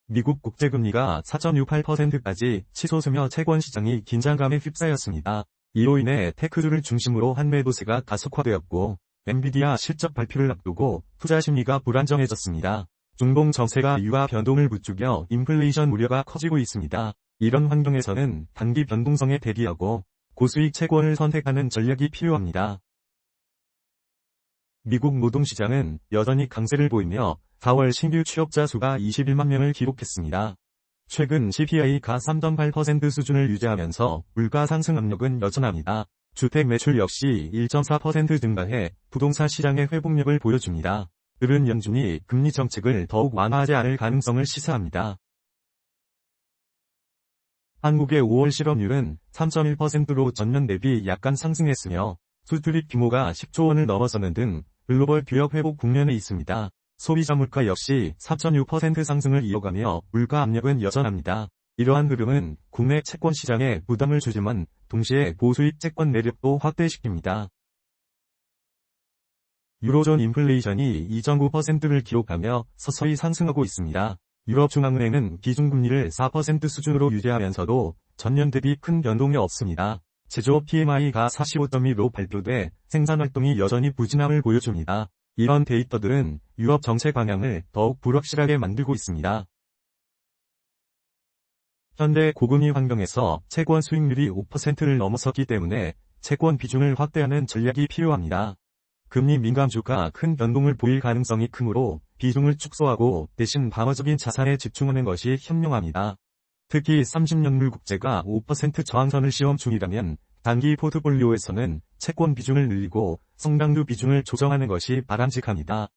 미국 국제금리가 4.68%까지 치솟으며 채권 시장이 긴장감에 휩싸였습니다. 이로 인해 테크주를 중심으로 한 매도세가 가속화되었고, 엔비디아 실적 발표를 앞두고 투자 심리가 불안정해졌습니다. 중동 정세가 유화 변동을 부추겨 인플레이션 우려가 커지고 있습니다. 이런 환경에서는 단기 변동성에 대비하고 고수익 채권을 선택하는 전략이 필요합니다. 미국 노동시장은 여전히 강세를 보이며 4월 신규 취업자 수가 21만 명을 기록했습니다. 최근 CPI가 3.8% 수준을 유지하면서 물가 상승 압력은 여전합니다. 주택 매출 역시 1.4% 증가해 부동산 시장의 회복력을 보여줍니다. 이른 연준이 금리 정책을 더욱 완화하지 않을 가능성을 시사합니다. 한국의 5월 실업률은 3.1%로 전년 대비 약간 상승했으며 수출입 규모가 10조 원을 넘어서는 등 글로벌 교역 회복 국면에 있습니다. 소비자 물가 역시 3.6% 상승을 이어가며 물가 압력은 여전합니다. 이러한 흐름은 국내 채권 시장에 부담을 주지만 동시에 고수익 채권 매력도 확대시킵니다. 유로존 인플레이션이 2.9%를 기록하며 서서히 상승하고 있습니다. 유럽중앙은행은 기준금리를 4% 수준으로 유지하면서도 전년 대비 큰 변동이 없습니다. 제조업 PMI가 45.2로 발표돼 생산활동이 여전히 부진함을 보여줍니다. 이런 데이터들은 유럽 정책 방향을 더욱 불확실하게 만들고 있습니다. 현대 고금리 환경에서 채권 수익률이 5%를 넘어섰기 때문에 채권 비중을 확대하는 전략이 필요합니다. 금리 민감주가 큰 변동을 보일 가능성이 크므로 비중을 축소하고 대신 방어적인 자산에 집중하는 것이 현명합니다. 특히 30년물 국채가 5% 저항선을 시험 중이라면 단기 포트폴리오에서는 채권 비중을 늘리고 성장주 비중을 조정하는 것이 바람직합니다.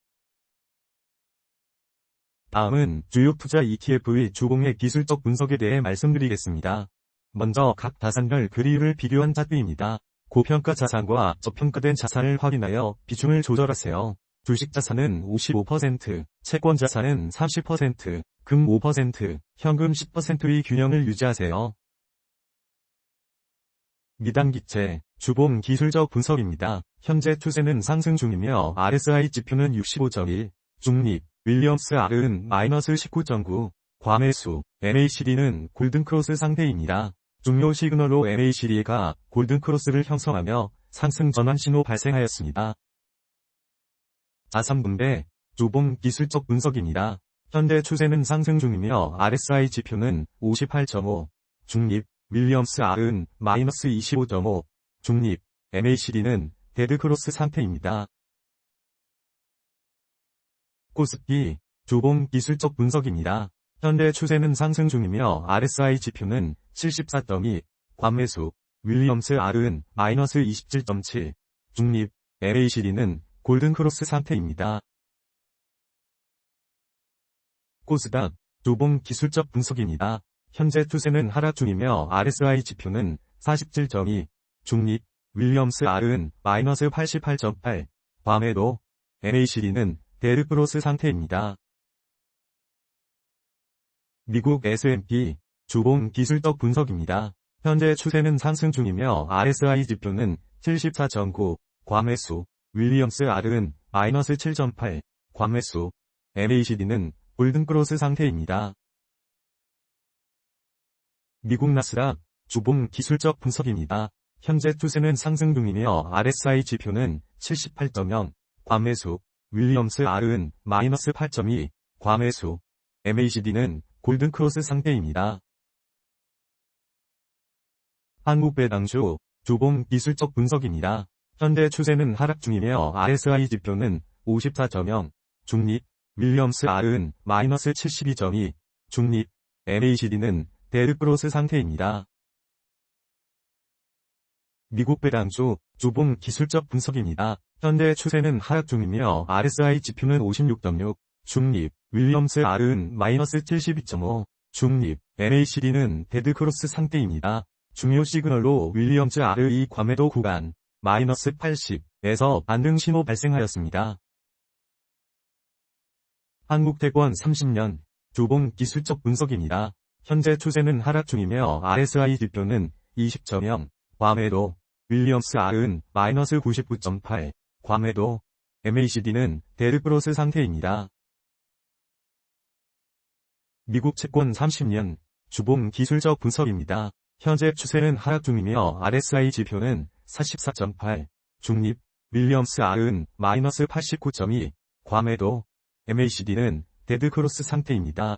다음은 주요 투자 ETF의 주봉의 기술적 분석에 대해 말씀드리겠습니다. 먼저 각 자산별 그리를 비교한 차트입니다. 고평가 자산과 저평가된 자산을 확인하여 비중을 조절하세요. 주식 자산은 55%, 채권 자산은 30%, 금 5%, 현금 10%의 균형을 유지하세요. 미단기채, 주봉 기술적 분석입니다. 현재 추세는 상승 중이며 RSI 지표는 65.1, 중립, 윌리엄스 R은 -19.9, 과매수, MACD는 골든크로스 상태입니다. 중요 시그널로 MACD가 골든크로스를 형성하며 상승 전환 신호 발생하였습니다. 자산 분배, 주봉 기술적 분석입니다. 현재 추세는 상승 중이며 RSI 지표는 58.5, 중립, 윌리엄스 R은 -25.5, 중립, MACD는 데드크로스 상태입니다. 코스피, 주봉 기술적 분석입니다. 현재 추세는 상승 중이며 RSI 지표는 74.2, 과매수, 윌리엄스 R은 -27.7, 중립, MACD는 골든크로스 상태입니다. 코스닥, 주봉 기술적 분석입니다. 현재 추세는 하락 중이며 RSI 지표는 47.2, 중립, 윌리엄스 R은 -88.8, 과매도, MACD는 데드크로스 상태입니다. 미국 S&P, 주봉 기술적 분석입니다. 현재 추세는 상승 중이며 RSI 지표는 74.9, 과매수, 윌리엄스 R은 -7.8, 과매수, MACD는 골든크로스 상태입니다. 미국 나스닥, 주봉 기술적 분석입니다. 현재 추세는 상승 중이며 RSI 지표는 78.0, 과매수, 윌리엄스 R은 -8.2, 과매수, MACD는 골든크로스 상태입니다. 한국배당주, 주봉 기술적 분석입니다. 현재 추세는 하락 중이며 RSI 지표는 54.0, 중립, 윌리엄스 R은 -72.2, 중립, MACD는 데드크로스 상태입니다. 미국 배당주, 주봉 기술적 분석입니다. 현재 추세는 하락 중이며 RSI 지표는 56.6, 중립, 윌리엄스 R은 -72.5, 중립, MACD는 데드크로스 상태입니다. 중요 시그널로 윌리엄스 R의 과매도 구간, -80에서 반등 신호 발생하였습니다. 한국채권 30년, 주봉 기술적 분석입니다. 현재 추세는 하락 중이며 RSI 지표는 20.0, 과매도, 윌리엄스 R은 -99.8, 과매도, MACD는 데드크로스 상태입니다. 미국 채권 30년 주봉 기술적 분석입니다. 현재 추세는 하락 중이며 RSI 지표는 44.8, 중립, 윌리엄스 R은 마이너스 89.2, 과매도, MACD는 데드크로스 상태입니다.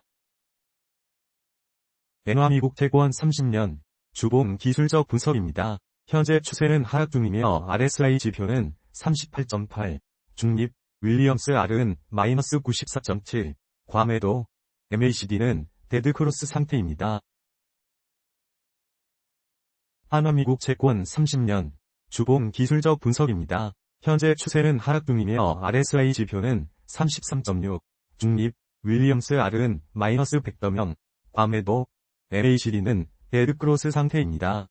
엔화 미국 채권 30년 주봉 기술적 분석입니다. 현재 추세는 하락 중이며 RSI 지표는 38.8, 중립, 윌리엄스 R은 마이너스 94.7, 과매도, MACD는 데드크로스 상태입니다. 한화 미국 채권 30년 주봉 기술적 분석입니다. 현재 추세는 하락 중이며 RSI 지표는 33.6, 중립, 윌리엄스 R은 마이너스 100.0, 과매도, MACD는 데드크로스 상태입니다.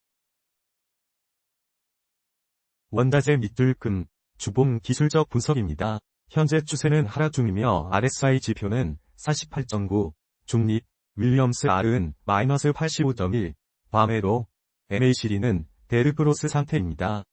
원자재 밑줄 금 주봉 기술적 분석입니다. 현재 추세는 하락 중이며 RSI 지표는 48.9, 중립, 윌리엄스 R은 마이너스 85.1, 과매도, MACD는 데드크로스 상태입니다.